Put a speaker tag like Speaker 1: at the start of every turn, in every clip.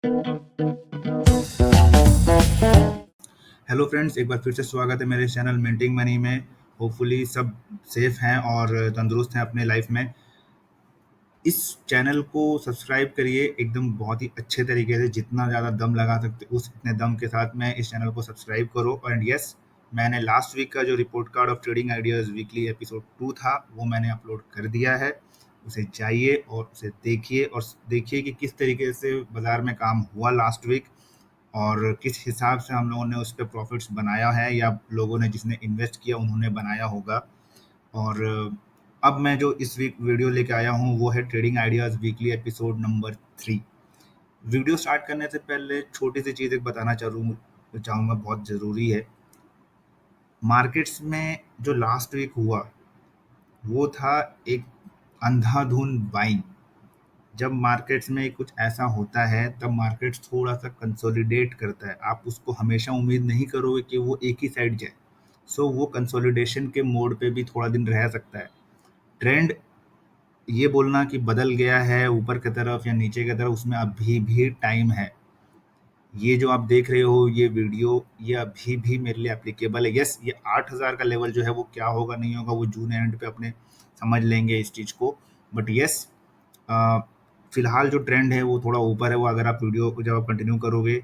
Speaker 1: Hello friends, एक बार फिर से स्वागत है मेरे चैनल मिंटिंग मनी में। होपफुली सब सेफ हैं और तंदुरुस्त हैं अपने लाइफ में। इस चैनल को सब्सक्राइब करिए एकदम बहुत ही अच्छे तरीके से, जितना ज़्यादा दम लगा सकते उस इतने दम के साथ में इस चैनल को सब्सक्राइब करो। एंड यस, मैंने लास्ट वीक का जो report card of trading ideas weekly episode 2 था वो मैंने अपलोड कर दिया है। उसे जाइए और उसे देखिए और देखिए कि किस तरीके से बाज़ार में काम हुआ लास्ट वीक और किस हिसाब से हम लोगों ने उस पे प्रॉफिट्स बनाया है या लोगों ने जिसने इन्वेस्ट किया उन्होंने बनाया होगा। और अब मैं जो इस वीक वीडियो लेके आया हूँ वो है trading ideas weekly episode number 3। Video start करने से पहले छोटी सी चीज़ एक बताना चाहूँगा, बहुत ज़रूरी है। मार्केट्स में जो लास्ट वीक हुआ वो था एक अंधाधुन बाइंग। जब मार्केट्स में कुछ ऐसा होता है तब मार्केट्स थोड़ा सा कंसोलिडेट करता है। आप उसको हमेशा उम्मीद नहीं करोगे कि वो एक ही साइड जाए। सो वो कंसोलिडेशन के मोड पे भी थोड़ा दिन रह सकता है। ट्रेंड ये बोलना कि बदल गया है ऊपर की तरफ या नीचे की तरफ, उसमें अभी भी टाइम है। ये जो आप देख रहे हो ये वीडियो, ये अभी भी मेरे लिए एप्लीकेबल है। यस, ये 8,000 का लेवल जो है वो क्या होगा नहीं होगा वो जून एंड पे अपने समझ लेंगे इस चीज़ को। बट यस, फिलहाल जो ट्रेंड है वो थोड़ा ऊपर है। वो अगर आप वीडियो को जब आप कंटिन्यू करोगे,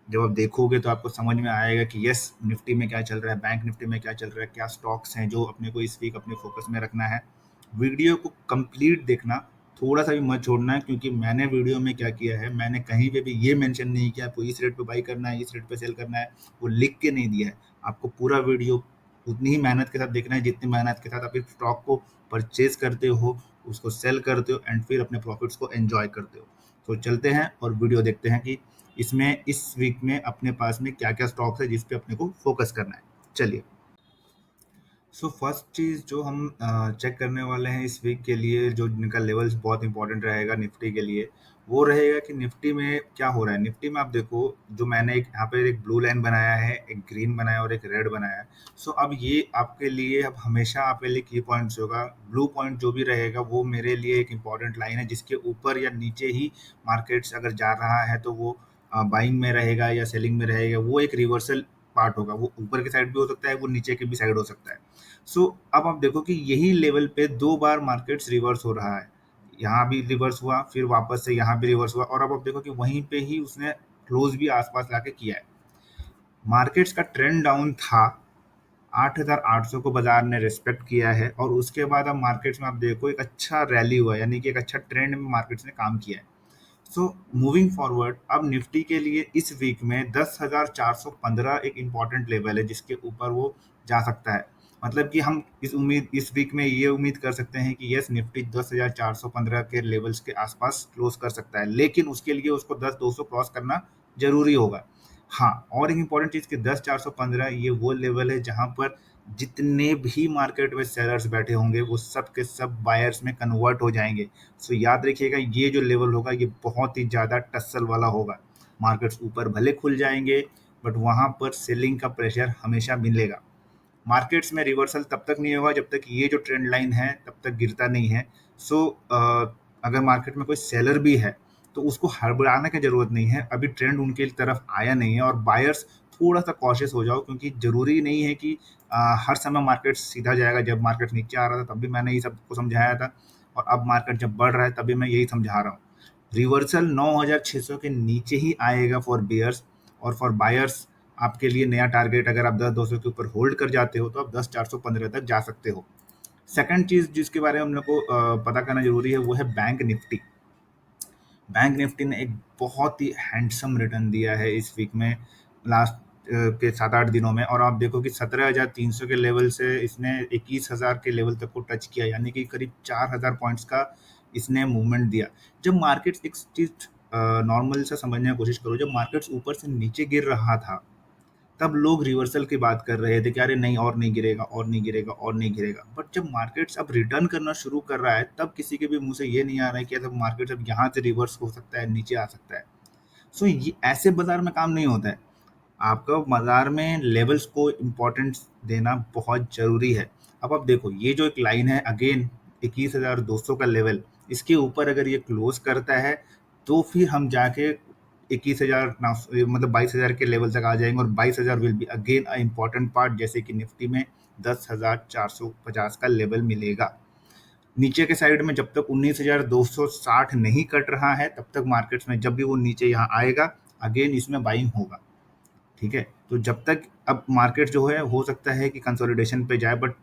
Speaker 1: जब आप देखोगे तो आपको समझ में आएगा कि यस, निफ्टी में क्या चल रहा है, बैंक निफ्टी में क्या चल रहा है, क्या स्टॉक्स हैं जो अपने को इस वीक अपने फोकस में रखना है। वीडियो को कंप्लीट देखना, थोड़ा सा भी मत छोड़ना है, क्योंकि मैंने वीडियो में क्या किया है, मैंने कहीं पे भी ये मेंशन नहीं किया आपको इस रेट पे बाई करना है, इस रेट पे सेल करना है। वो लिख के नहीं दिया है। आपको पूरा वीडियो उतनी ही मेहनत के साथ देखना है जितनी मेहनत के साथ आप एक स्टॉक को परचेज करते हो, उसको सेल करते हो एंड फिर अपने प्रॉफिट्स को एंजॉय करते हो। तो चलते हैं और वीडियो देखते हैं कि इसमें इस वीक में अपने पास में क्या क्या स्टॉक्स है जिस पे अपने को फोकस करना है। चलिए, सो फर्स्ट चीज़ जो हम चेक करने वाले हैं इस वीक के लिए, जो जिनका लेवल्स बहुत इंपॉर्टेंट रहेगा निफ्टी के लिए, वो रहेगा कि निफ्टी में क्या हो रहा है। निफ्टी में आप देखो, जो मैंने एक यहाँ पे एक ब्लू लाइन बनाया है, एक ग्रीन बनाया और एक रेड बनाया है। सो अब ये आपके लिए, अब हमेशा आपके लिए की पॉइंट्स होगा। ब्लू पॉइंट जो भी रहेगा वो मेरे लिए एक इंपॉर्टेंट लाइन है, जिसके ऊपर या नीचे ही मार्केट्स अगर जा रहा है तो वो बाइंग में रहेगा या सेलिंग में रहेगा। वो एक रिवर्सल पार्ट होगा। वो ऊपर की साइड भी हो सकता है, वो नीचे की भी साइड हो सकता है। अब आप देखो कि यही लेवल पे 2 बार मार्केट्स रिवर्स हो रहा है। यहाँ भी रिवर्स हुआ, फिर वापस से यहाँ भी रिवर्स हुआ और अब आप देखो कि वहीं पे ही उसने क्लोज भी आसपास लाके किया है। मार्केट्स का ट्रेंड डाउन था, 8,800 को बाजार ने रिस्पेक्ट किया है और उसके बाद अब मार्केट्स में आप देखो एक अच्छा रैली हुआ, यानी कि एक अच्छा ट्रेंड में मार्केट्स ने काम किया है। मूविंग फॉरवर्ड, अब निफ्टी के लिए इस वीक में 10,415 एक इम्पॉर्टेंट लेवल है जिसके ऊपर वो जा सकता है। मतलब कि हम इस वीक में ये उम्मीद कर सकते हैं कि यस, निफ्टी 10,415 के लेवल्स के आसपास क्लोज कर सकता है, लेकिन उसके लिए उसको 10,200 क्रॉस करना जरूरी होगा। हाँ, और एक इम्पॉर्टेंट चीज़ कि 10,415 ये वो लेवल है जहाँ पर जितने भी मार्केट में सेलर्स बैठे होंगे वो सब के सब बायर्स में कन्वर्ट हो जाएंगे। याद रखिएगा, ये जो लेवल होगा ये बहुत ही ज़्यादा टस्सल वाला होगा। मार्केट्स ऊपर भले खुल जाएंगे बट वहाँ पर सेलिंग का प्रेशर हमेशा मिलेगा। मार्केट्स में रिवर्सल तब तक नहीं होगा जब तक ये जो ट्रेंड लाइन है तब तक गिरता नहीं है। अगर मार्केट में कोई सेलर भी है तो उसको हड़बड़ाने की जरूरत नहीं है, अभी ट्रेंड उनके तरफ आया नहीं है और बायर्स थोड़ा सा कॉशियस हो जाओ, क्योंकि जरूरी नहीं है कि हर समय मार्केट सीधा जाएगा। जब मार्केट नीचे आ रहा था तब भी मैंने ये सबको समझाया था और अब मार्केट जब बढ़ रहा है तभी मैं यही समझा रहा हूँ। रिवर्सल 9,600 के नीचे ही आएगा फॉर बियर्स, और फॉर बायर्स आपके लिए नया टारगेट, अगर आप 10,200 के ऊपर होल्ड कर जाते हो तो आप 10,415 तक जा सकते हो। सेकंड चीज जिसके बारे में हम लोग को पता करना जरूरी है वो है बैंक निफ्टी। बैंक निफ्टी ने एक बहुत ही हैंडसम रिटर्न दिया है इस वीक में, लास्ट के 7-8 दिनों में। और आप देखो कि 17,300 के लेवल से इसने 21,000 के लेवल तक को टच किया, यानी कि करीब 4,000 पॉइंट्स का इसने मूवमेंट दिया। जब मार्केट्स, एक चीज नॉर्मल से समझने की कोशिश करो, जब मार्केट्स ऊपर से नीचे गिर रहा था तब लोग रिवर्सल की बात कर रहे थे कि अरे नहीं, और नहीं गिरेगा, और नहीं गिरेगा, और नहीं गिरेगा। बट जब मार्केट्स अब रिटर्न करना शुरू कर रहा है तब किसी के भी मुंह से ये नहीं आ रहा है कि अब मार्केट अब यहाँ से रिवर्स हो सकता है, नीचे आ सकता है। ये ऐसे बाजार में काम नहीं होता है। आपका बाजार में लेवल्स को इम्पोर्टेंस देना बहुत जरूरी है। अब आप देखो ये जो एक लाइन है, अगेन 21,200 का लेवल, इसके ऊपर अगर ये क्लोज करता है तो फिर हम जाके 21,000 मतलब 22,000 के लेवल तक आ जाएंगे, और 22,000 will be again a important part, जैसे कि निफ्टी में 10,450 का लेवल मिलेगा। नीचे के साइड में जब तक 19,260 नहीं कट रहा है, तब तक मार्केट्स में जब भी वो नीचे यहाँ आएगा अगेन इसमें बाइंग होगा। ठीक है, तो जब तक अब मार्केट जो है हो सकता है कि कंसोलिडेशन पे जाए, बट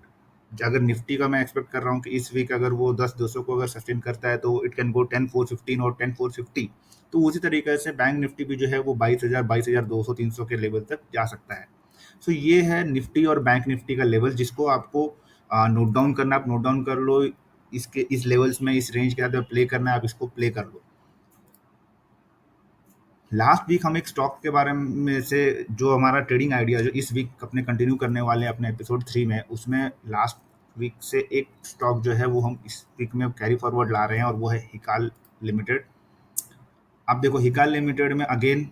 Speaker 1: अगर निफ्टी का मैं एक्सपेक्ट कर रहा हूँ कि इस वीक अगर वो 10,200 को अगर सस्टेन करता है तो इट कैन गो 10,415 और 10,450। तो उसी तरीके से बैंक निफ्टी भी जो है वो 22,000, 22,200, 300 के लेवल तक जा सकता है। सो ये है निफ्टी और बैंक निफ्टी का लेवल, जिसको आपको नोट डाउन करना, आप नोट डाउन कर लो। इसके इस लेवल्स में, इस रेंज के साथ प्ले करना है, आप इसको प्ले कर लो। लास्ट वीक हम एक स्टॉक के बारे में से, जो हमारा ट्रेडिंग आइडिया जो इस वीक अपने कंटिन्यू करने वाले हैं अपने एपिसोड 3 में, उसमें लास्ट वीक से एक स्टॉक जो है वो हम इस वीक में कैरी फॉरवर्ड ला रहे हैं, और वो है हिकाल लिमिटेड। अब देखो हिकाल लिमिटेड में अगेन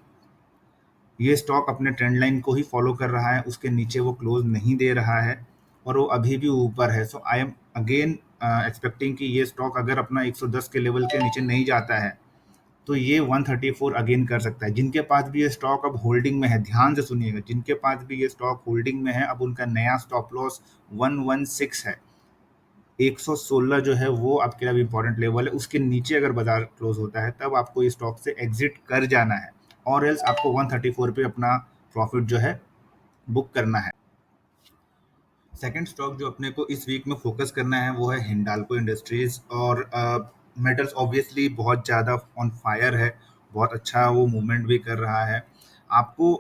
Speaker 1: ये स्टॉक अपने ट्रेंड लाइन को ही फॉलो कर रहा है, उसके नीचे वो क्लोज नहीं दे रहा है और वो अभी भी ऊपर है। सो आई एम अगेन एक्सपेक्टिंग कि ये स्टॉक अगर अपना 110 के लेवल के नीचे नहीं जाता है तो ये 134 अगेन कर सकता है। जिनके पास भी ये स्टॉक अब होल्डिंग में है, ध्यान से सुनिएगा, जिनके पास भी ये स्टॉक होल्डिंग में है, अब उनका नया स्टॉप लॉस 116 है। 116 जो है वो आपके लिए इंपॉर्टेंट लेवल है। उसके नीचे अगर बाजार क्लोज होता है तब आपको ये स्टॉक से एग्जिट कर जाना है, और एल्स आपको 134 पे अपना प्रॉफिट जो है बुक करना है। सेकंड स्टॉक जो अपने को इस वीक में फोकस करना है वो है हिंडाल्को इंडस्ट्रीज, और मेटल्स ऑब्वियसली बहुत ज़्यादा ऑन फायर है, बहुत अच्छा वो मूवमेंट भी कर रहा है। आपको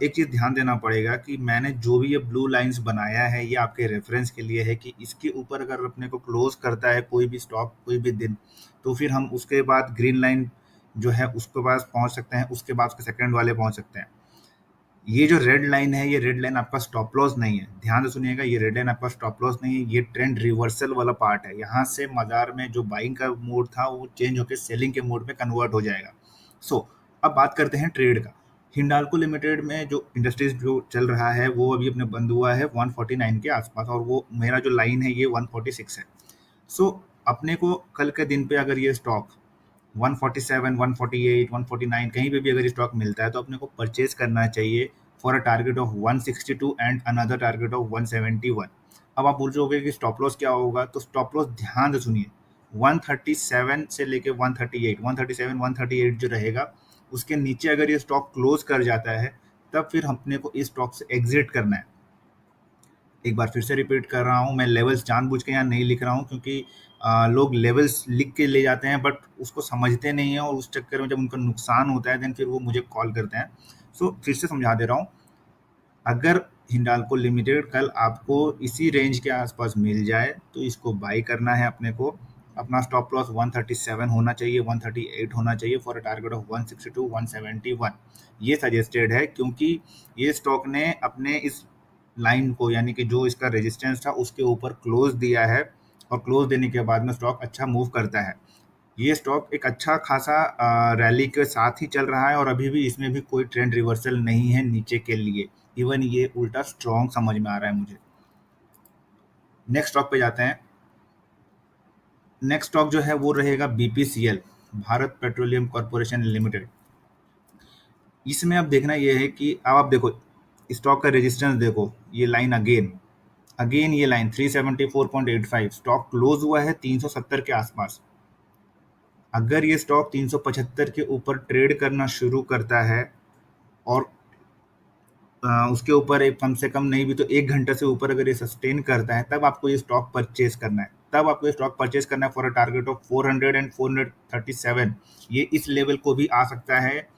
Speaker 1: एक चीज़ ध्यान देना पड़ेगा कि मैंने जो भी ये ब्लू लाइंस बनाया है ये आपके रेफरेंस के लिए है, कि इसके ऊपर अगर अपने को क्लोज करता है कोई भी स्टॉक कोई भी दिन, तो फिर हम उसके बाद ग्रीन लाइन जो है उसके पास पहुंच सकते हैं, उसके बाद उसके सेकंड वाले पहुंच सकते हैं। ये जो रेड लाइन है, ये रेड लाइन आपका स्टॉप लॉस नहीं है, ध्यान से सुनिएगा, ये रेड लाइन आपका स्टॉप लॉस नहीं है, ये ट्रेंड रिवर्सल वाला पार्ट है। यहाँ से बाजार में जो बाइंग का मोड था वो चेंज होकर सेलिंग के मोड में कन्वर्ट हो जाएगा। सो अब बात करते हैं ट्रेड का। हिंडाल्को लिमिटेड में जो इंडस्ट्रीज जो चल रहा है वो अभी अपने बंद हुआ है 149 के आसपास, और वो मेरा जो लाइन है ये 146 है। सो अपने को कल के दिन पे अगर ये स्टॉक 147, 148, 149 कहीं पे भी अगर स्टॉक मिलता है तो अपने को परचेज करना चाहिए for a target of 162 and another target of 171। अब आप बोल रहे होगे कि स्टॉप लॉस क्या होगा, तो स्टॉप लॉस ध्यान से सुनिए, 137 से लेके 138, 137, 138 जो रहेगा उसके नीचे अगर ये स्टॉक क्लोज कर जाता है तब फिर अपने को इस स्टॉक से एग्जिट करना है। एक बार फिर से रिपीट कर रहा हूँ, मैं लेवल्स जानबूझ के यहाँ नहीं लिख रहा हूँ, क्योंकि लोग लेवल्स लिख के ले जाते हैं बट उसको समझते नहीं हैं, और उस चक्कर में जब उनका नुकसान होता है देन फिर वो मुझे कॉल करते हैं। सो फिर से समझा दे रहा हूँ, अगर हिंडाल्को लिमिटेड कल आपको इसी रेंज के आसपास मिल जाए तो इसको बाई करना है अपने को। अपना स्टॉप लॉस 137 होना चाहिए, 138 होना चाहिए फॉर अ टारगेट ऑफ 162, 171। ये सजेस्टेड है, क्योंकि ये स्टॉक ने अपने इस लाइन को, यानी कि जो इसका रेजिस्टेंस था उसके ऊपर क्लोज दिया है, और क्लोज देने के बाद में स्टॉक अच्छा मूव करता है। ये स्टॉक एक अच्छा खासा रैली के साथ ही चल रहा है, और अभी भी इसमें भी कोई ट्रेंड रिवर्सल नहीं है नीचे के लिए, इवन ये उल्टा स्ट्रॉन्ग समझ में आ रहा है मुझे। नेक्स्ट स्टॉक पे जाते हैं। नेक्स्ट स्टॉक जो है वो रहेगा BPCL, Bharat petroleum corporation limited. इसमें अब देखना ये है कि अब आप देखो स्टॉक का रेजिस्टेंस, देखो ये लाइन अगेन अगेन ये लाइन 374.85, स्टॉक क्लोज हुआ है 370 के आसपास। अगर ये स्टॉक 375 के ऊपर ट्रेड करना शुरू करता है और उसके ऊपर एक कम से कम नहीं भी तो 1 घंटे से ऊपर अगर ये सस्टेन करता है, तब आपको ये स्टॉक परचेज करना है, तब आपको ये स्टॉक परचेज करना है for a target of 400 and 437। ये इस लेवल को भी आ सकता है।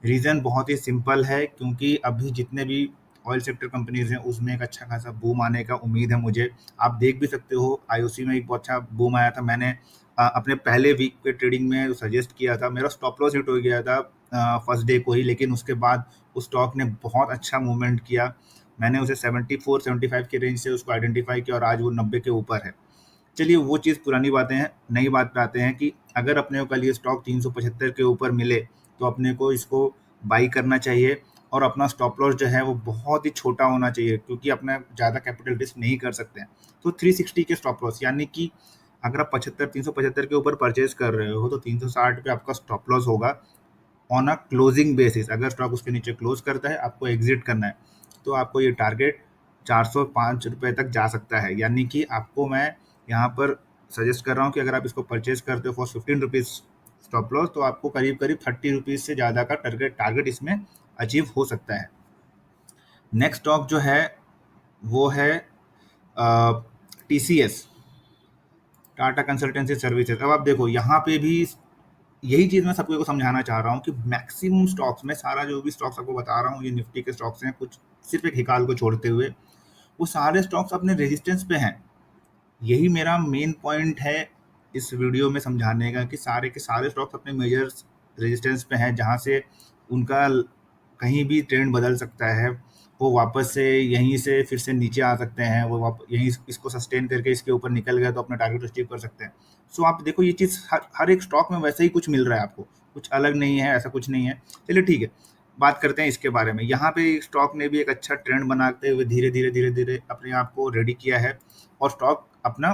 Speaker 1: रीज़न बहुत ही सिंपल है, क्योंकि अभी जितने भी ऑयल सेक्टर कंपनीज हैं उसमें एक अच्छा खासा बूम आने का उम्मीद है मुझे। आप देख भी सकते हो आईओसी में एक बहुत अच्छा बूम आया था। मैंने अपने पहले वीक पे ट्रेडिंग में सजेस्ट किया था, मेरा स्टॉप लॉस हिट हो गया था फर्स्ट डे को ही, लेकिन उसके बाद उस स्टॉक ने बहुत अच्छा मूवमेंट किया। मैंने उसे 74 75 के रेंज से उसको आइडेंटिफाई किया और आज वो 90 के ऊपर है। चलिए वो चीज़ पुरानी बातें हैं, नई बात पे आते हैं कि अगर अपने को कल ये स्टॉक 375 के ऊपर मिले तो अपने को इसको बाई करना चाहिए, और अपना स्टॉप लॉस जो है वो बहुत ही छोटा होना चाहिए, क्योंकि अपना ज़्यादा कैपिटल रिस्क नहीं कर सकते हैं। तो 360 के स्टॉप लॉस, यानी कि अगर आप 75 375 के ऊपर परचेज कर रहे हो तो 360 पे आपका स्टॉप लॉस होगा, ऑन अ क्लोजिंग बेसिस। अगर स्टॉक उसके नीचे क्लोज करता है, आपको एग्जिट करना है, तो आपको ये टारगेट 405 रुपये तक जा सकता है। यानी कि आपको मैं यहाँ पर सजेस्ट कर रहा हूँ कि अगर आप इसको परचेज करते हो फॉर 15 रुपीज़ स्टॉप लॉस, तो आपको करीब करीब 30 रुपीज़ से ज़्यादा का टारगेट इसमें अचीव हो सकता है। नेक्स्ट स्टॉक जो है वो है TCS, टाटा कंसल्टेंसी सर्विसेज। अब आप देखो यहाँ पे भी यही चीज़ मैं सबको को समझाना चाह रहा हूँ कि मैक्सिमम स्टॉक्स में, सारा जो भी स्टॉक्स आपको बता रहा हूँ, ये निफ्टी के स्टॉक्स हैं, कुछ सिर्फ एक हिकाल को छोड़ते हुए वो सारे स्टॉक्स अपने रेजिस्टेंस पे हैं। यही मेरा मेन पॉइंट है इस वीडियो में समझाने का कि सारे के सारे स्टॉक्स अपने मेजर रेजिस्टेंस पे हैं, जहाँ से उनका कहीं भी ट्रेंड बदल सकता है। वो वापस से यहीं से फिर से नीचे आ सकते हैं, वो यहीं इसको सस्टेन करके इसके ऊपर निकल गए तो अपना टारगेट अचीव कर सकते हैं। सो आप देखो ये चीज़ हर एक स्टॉक में वैसे ही कुछ मिल रहा है आपको, कुछ अलग नहीं है, ऐसा कुछ नहीं है। चलिए ठीक है, बात करते हैं इसके बारे में। यहाँ पे स्टॉक ने भी एक अच्छा ट्रेंड बनाते हुए धीरे धीरे धीरे धीरे अपने आप को रेडी किया है और स्टॉक अपना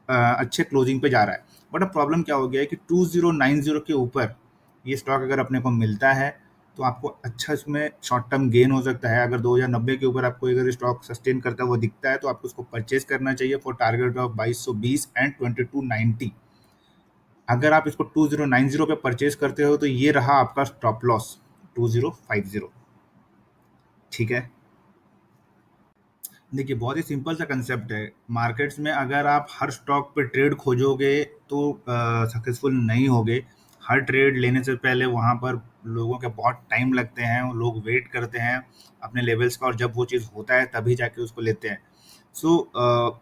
Speaker 1: अच्छे क्लोजिंग पे जा रहा है। बट अब प्रॉब्लम क्या हो गया है कि 2090 के ऊपर ये स्टॉक अगर अपने को मिलता है तो आपको अच्छा इसमें शॉर्ट टर्म गेन हो सकता है। अगर 2090 के ऊपर आपको अगर स्टॉक सस्टेन करता है वो दिखता है तो आपको उसको परचेज करना चाहिए फॉर टारगेट ऑफ 2220 एंड 2290। अगर आप इसको 2090 पे परचेज करते हो तो ये रहा आपका स्टॉप लॉस 2050। ठीक है, देखिए बहुत ही सिंपल सा कंसेप्ट है। मार्केट्स में अगर आप हर स्टॉक पे ट्रेड खोजोगे तो सक्सेसफुल नहीं होगे। हर ट्रेड लेने से पहले वहाँ पर लोगों के बहुत टाइम लगते हैं, लोग वेट करते हैं अपने लेवल्स का, और जब वो चीज़ होता है तभी जाके उसको लेते हैं। सो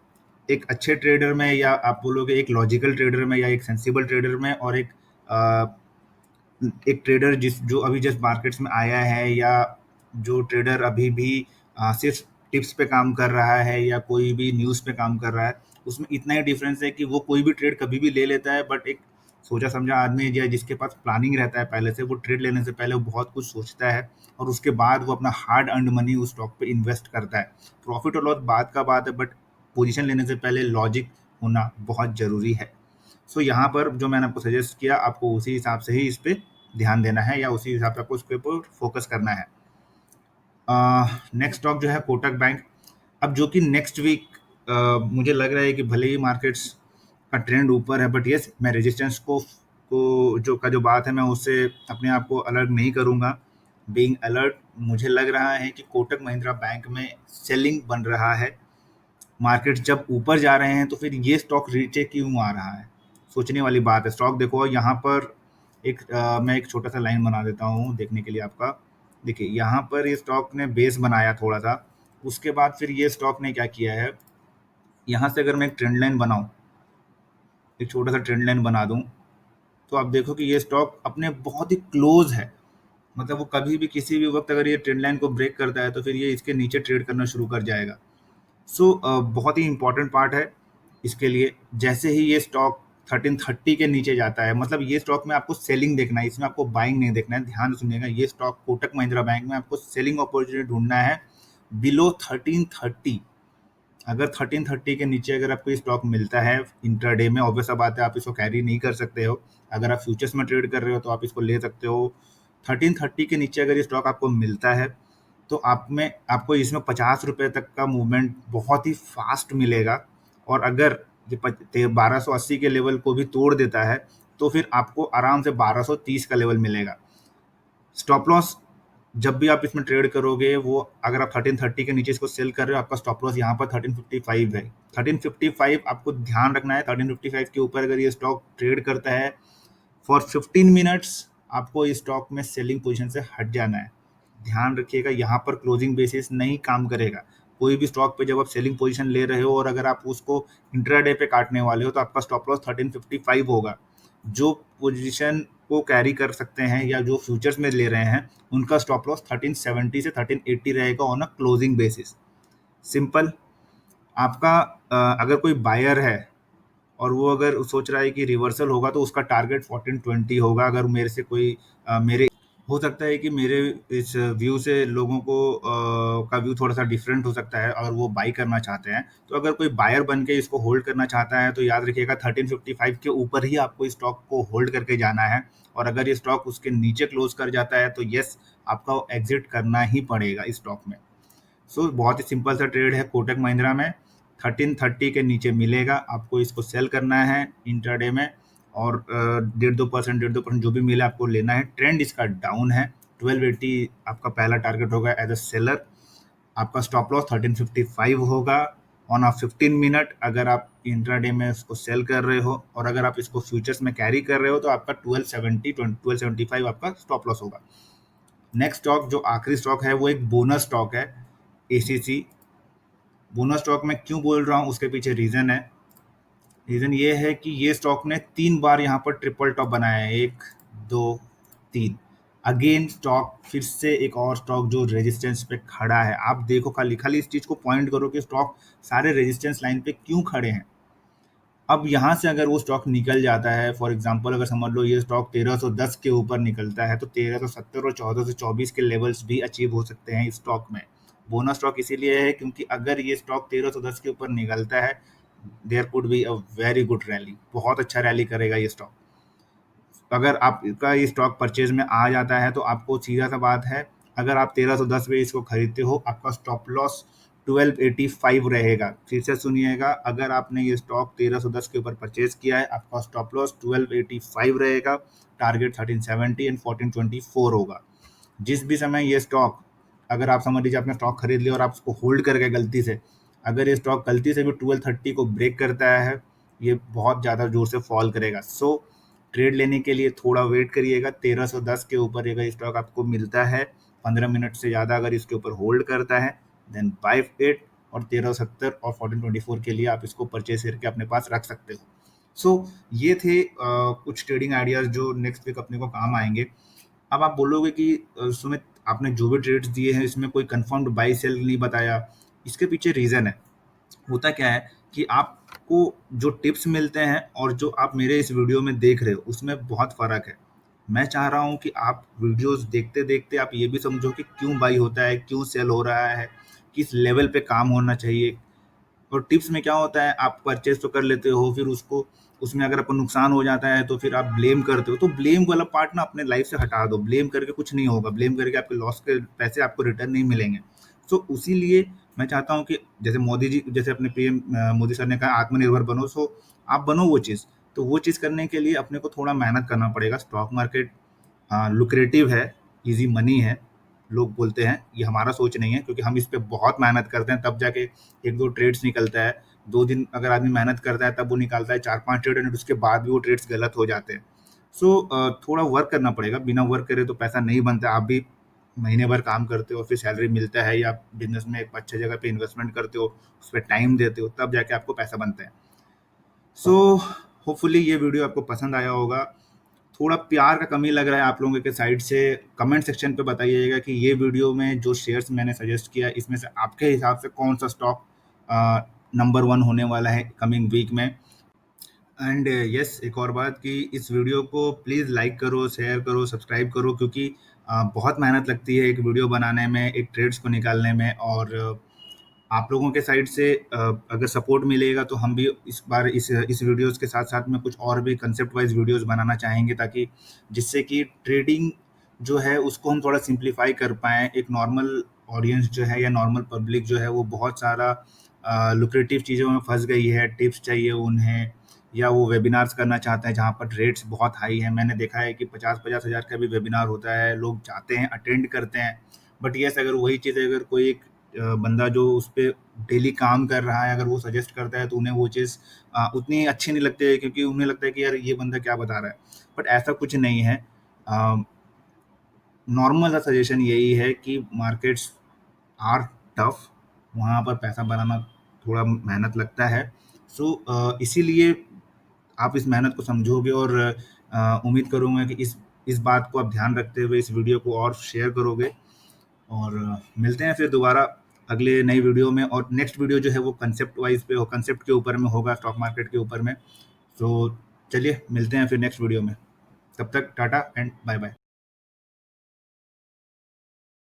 Speaker 1: एक अच्छे ट्रेडर में, या आप बोलोगे एक लॉजिकल ट्रेडर में, या एक सेंसिबल ट्रेडर में, और एक ट्रेडर जो अभी जस्ट मार्केट्स में आया है, या जो ट्रेडर अभी भी सिर्फ टिप्स पे काम कर रहा है या कोई भी न्यूज़ पे काम कर रहा है, उसमें इतना ही डिफरेंस है कि वो कोई भी ट्रेड कभी भी ले लेता है। बट एक सोचा समझा आदमी या जिसके पास प्लानिंग रहता है पहले से, वो ट्रेड लेने से पहले वो बहुत कुछ सोचता है और उसके बाद वो अपना हार्ड अर्नड मनी उस स्टॉक पे इन्वेस्ट करता है। प्रॉफिट और लॉस बाद का बात है, बट पोजीशन लेने से पहले लॉजिक होना बहुत ज़रूरी है। सो यहाँ पर जो मैंने आपको सजेस्ट किया, आपको उसी हिसाब से ही इस पे ध्यान देना है, या उसी हिसाब से आपको उसके ऊपर फोकस करना है। नेक्स्ट स्टॉक जो है कोटक बैंक। अब जो कि नेक्स्ट वीक मुझे लग रहा है कि भले ही मार्केट्स का ट्रेंड ऊपर है, बट यस मैं रेजिस्टेंस को जो बात है मैं उससे अपने आप को अलर्ट नहीं करूँगा। बीइंग अलर्ट, मुझे लग रहा है कि कोटक महिंद्रा बैंक में सेलिंग बन रहा है। मार्केट जब ऊपर जा रहे हैं तो फिर ये स्टॉक नीचे क्यों आ रहा है, सोचने वाली बात है। स्टॉक देखो यहाँ पर मैं एक छोटा सा लाइन बना देता हूँ देखने के लिए आपका। देखिए यहाँ पर ये स्टॉक ने बेस बनाया थोड़ा सा, उसके बाद फिर ये स्टॉक ने क्या किया है, यहाँ से अगर मैं एक ट्रेंड लाइन बनाऊँ, एक छोटा सा ट्रेंड लाइन बना दूँ, तो आप देखो कि ये स्टॉक अपने बहुत ही क्लोज है। मतलब वो कभी भी किसी भी वक्त अगर ये ट्रेंड लाइन को ब्रेक करता है तो फिर ये इसके नीचे ट्रेड करना शुरू कर जाएगा। सो बहुत ही इंपॉर्टेंट पार्ट है इसके लिए। जैसे ही ये स्टॉक 1330 के नीचे जाता है, मतलब ये स्टॉक में आपको सेलिंग देखना है, इसमें आपको बाइंग नहीं देखना है। ध्यान सुनिएगा, ये स्टॉक कोटक महिंद्रा बैंक में आपको सेलिंग अपॉर्चुनिटी ढूंढना है बिलो 1330। अगर 1330 के नीचे अगर आपको ये स्टॉक मिलता है इंट्राडे में, ऑब्वियस सा बात है आप इसको कैरी नहीं कर सकते हो। अगर आप फ्यूचर्स में ट्रेड कर रहे हो तो आप इसको ले सकते हो। 1330 के नीचे अगर ये स्टॉक आपको मिलता है तो आपको इसमें 50 रुपये तक का मूवमेंट बहुत ही फास्ट मिलेगा। और अगर ये 1280 के लेवल को भी तोड़ देता है तो फिर आपको आराम से 1230 का लेवल मिलेगा। स्टॉप लॉस जब भी आप इसमें ट्रेड करोगे, वो अगर आप 1330 के नीचे इसको सेल कर रहे हो, आपका स्टॉप लॉस यहाँ पर 1355 है। 1355 आपको ध्यान रखना है। 1355 के ऊपर अगर ये स्टॉक ट्रेड करता है फॉर 15 मिनट्स, आपको इस स्टॉक में सेलिंग पोजीशन से हट जाना है। ध्यान रखिएगा, यहाँ पर क्लोजिंग बेसिस नहीं काम करेगा। कोई भी स्टॉक पे जब आप सेलिंग पोजीशन ले रहे हो और अगर आप उसको इंट्राडे पे काटने वाले हो तो आपका स्टॉप लॉस 1355 होगा। जो पोजीशन को कैरी कर सकते हैं या जो फ्यूचर्स में ले रहे हैं, उनका स्टॉप लॉस 1370 से 1380 रहेगा on a closing basis. Simple. आपका अगर कोई बायर है और वो अगर सोच रहा है कि रिवर्सल होगा तो उसका टारगेट 1420 होगा। अगर मेरे से कोई मेरे हो सकता है कि मेरे इस व्यू से लोगों को का व्यू थोड़ा सा डिफरेंट हो सकता है और वो बाई करना चाहते हैं। तो अगर कोई बायर बन के इसको होल्ड करना चाहता है तो याद रखिएगा 1355 के ऊपर ही आपको इस स्टॉक को होल्ड करके जाना है। और अगर ये स्टॉक उसके नीचे क्लोज कर जाता है तो यस, आपका एग्जिट करना ही पड़ेगा इस स्टॉक में। बहुत ही सिंपल सा ट्रेड है कोटक महिंद्रा में। 1330 के नीचे मिलेगा, आपको इसको सेल करना है इंट्राडे में, और 1.5% जो भी मिले आपको लेना है। ट्रेंड इसका डाउन है। 1280 आपका पहला टारगेट होगा एज अ सेलर। आपका स्टॉप लॉस 1355 होगा ऑन अ 15 मिनट अगर आप इंट्राडे में इसको सेल कर रहे हो, और अगर आप इसको फ्यूचर्स में कैरी कर रहे हो तो आपका 1275 आपका स्टॉप लॉस होगा। नेक्स्ट स्टॉक जो आखिरी स्टॉक है वो एक बोनस स्टॉक है, एसीसी। बोनस स्टॉक में क्यों बोल रहा हूँ उसके पीछे रीजन है। रीजन ये है कि ये स्टॉक ने 3 बार यहाँ पर ट्रिपल टॉप बनाया है, 1 2 3। अगेन स्टॉक फिर से एक और स्टॉक जो रेजिस्टेंस पे खड़ा है। आप देखो, खाली खाली इस चीज को पॉइंट करो कि स्टॉक सारे रेजिस्टेंस लाइन पे क्यों खड़े हैं। अब यहाँ से अगर वो स्टॉक निकल जाता है, फॉर एग्जांपल अगर समझ लो ये स्टॉक 1310 के ऊपर निकलता है, तो 1370 और 1424 के लेवल्स भी अचीव हो सकते हैं इस स्टॉक में। बोनस स्टॉक इसीलिए है क्योंकि अगर ये स्टॉक 1310 के ऊपर निकलता है, there could be a very good rally, बहुत अच्छा रैली करेगा ये स्टॉक। अगर आपका ये स्टॉक परचेज में आ जाता है तो आपको सीधा सा बात है, अगर आप 1310 पे इसको खरीदते हो, आपका स्टॉप लॉस 1285 रहेगा। फिर से सुनिएगा, अगर आपने ये स्टॉक 1310 के ऊपर परचेज किया है, आपका स्टॉप लॉस 1285 रहेगा। टारगेट 1370 एंड 1424 होगा। जिस भी समय ये स्टॉक, अगर आप समझ लीजिए आपने स्टॉक खरीद लिया और आप उसको होल्ड कर गए गलती से, अगर ये स्टॉक गलती से भी 1230 को ब्रेक करता है, ये बहुत ज़्यादा जोर से फॉल करेगा। ट्रेड लेने के लिए थोड़ा वेट करिएगा। 1310 के ऊपर अगर स्टॉक आपको मिलता है, 15 मिनट से ज़्यादा अगर इसके ऊपर होल्ड करता है, देन बाय इट, और 1370 और 1424 के लिए आप इसको परचेज करके अपने पास रख सकते हो। ये थे कुछ ट्रेडिंग आइडियाज जो नेक्स्ट वीक अपने को काम आएंगे। अब आप बोलोगे कि सुमित, आपने जो भी ट्रेड्स दिए हैं इसमें कोई कंफर्म्ड बाई सेल नहीं बताया। इसके पीछे रीज़न है। होता क्या है कि आपको जो टिप्स मिलते हैं और जो आप मेरे इस वीडियो में देख रहे हो उसमें बहुत फ़र्क है। मैं चाह रहा हूँ कि आप वीडियोस देखते देखते आप ये भी समझो कि क्यों बाई होता है, क्यों सेल हो रहा है, किस लेवल पे काम होना चाहिए। और टिप्स में क्या होता है, आप परचेज तो कर लेते हो, फिर उसको उसमें अगर आपको नुकसान हो जाता है तो फिर आप ब्लेम करते हो। तो ब्लेम वाला पार्ट ना अपने लाइफ से हटा दो। ब्लेम करके कुछ नहीं होगा, ब्लेम करके आपके लॉस के पैसे आपको रिटर्न नहीं मिलेंगे। उसी लिए मैं चाहता हूँ कि जैसे मोदी जी, जैसे अपने पीएम मोदी सर ने कहा आत्मनिर्भर बनो, आप बनो वो चीज़। तो वो चीज़ करने के लिए अपने को थोड़ा मेहनत करना पड़ेगा। स्टॉक मार्केट लुक्रेटिव है, इजी मनी है, लोग बोलते हैं। ये हमारा सोच नहीं है, क्योंकि हम इस पे बहुत मेहनत करते हैं, तब जाके 1-2 ट्रेड्स निकलता है। 2 दिन अगर आदमी मेहनत करता है तब वो निकालता है 4-5 ट्रेड, एंड उसके बाद भी वो ट्रेड्स गलत हो जाते हैं। थोड़ा वर्क करना पड़ेगा। बिना वर्क करे तो पैसा नहीं बनता। आप भी महीने भर काम करते हो, फिर सैलरी मिलता है, या बिजनेस में एक अच्छे जगह पे इन्वेस्टमेंट करते हो, उस पर टाइम देते हो, तब जाके आपको पैसा बनता है। होपफुली ये वीडियो आपको पसंद आया होगा। थोड़ा प्यार का कमी लग रहा है आप लोगों के साइड से, कमेंट सेक्शन पे बताइएगा कि ये वीडियो में जो शेयर्स मैंने सजेस्ट किया, इसमें से आपके हिसाब से कौन सा स्टॉक नंबर 1 होने वाला है कमिंग वीक में। एंड यस, एक और बात कि इस वीडियो को प्लीज़ लाइक करो, शेयर करो, सब्सक्राइब करो, क्योंकि बहुत मेहनत लगती है एक वीडियो बनाने में, एक ट्रेड्स को निकालने में। और आप लोगों के साइड से अगर सपोर्ट मिलेगा तो हम भी इस बार इस वीडियोस के साथ साथ में कुछ और भी कंसेप्ट वाइज वीडियोस बनाना चाहेंगे, ताकि जिससे कि ट्रेडिंग जो है उसको हम थोड़ा सिंप्लीफाई कर पाएँ। एक नॉर्मल ऑडियंस जो है या नॉर्मल पब्लिक जो है वो बहुत सारा लुक्रेटिव चीज़ों में फंस गई है। टिप्स चाहिए उन्हें, या वो वेबिनार्स करना चाहते हैं जहाँ पर रेट्स बहुत हाई हैं। मैंने देखा है कि 50-50 हज़ार का भी वेबिनार होता है, लोग जाते हैं, अटेंड करते हैं। बट यस, अगर वही चीज़ अगर कोई एक बंदा जो उस पे डेली काम कर रहा है, अगर वो सजेस्ट करता है तो उन्हें वो चीज़ उतनी अच्छी नहीं लगती है, क्योंकि उन्हें लगता है कि यार ये बंदा क्या बता रहा है। बट ऐसा कुछ नहीं है। नॉर्मल सा सजेशन यही है कि मार्केट्स आर टफ, वहाँ पर पैसा बनाना थोड़ा मेहनत लगता है। इसीलिए आप इस मेहनत को समझोगे, और उम्मीद करूँगा कि इस बात को आप ध्यान रखते हुए इस वीडियो को और शेयर करोगे। और मिलते हैं फिर दोबारा अगले नई वीडियो में। और नेक्स्ट वीडियो जो है वो कंसेप्ट वाइज पे हो, कंसेप्ट के ऊपर में होगा, स्टॉक मार्केट के ऊपर में। चलिए मिलते हैं फिर नेक्स्ट वीडियो में। तब तक टाटा एंड बाय बाय।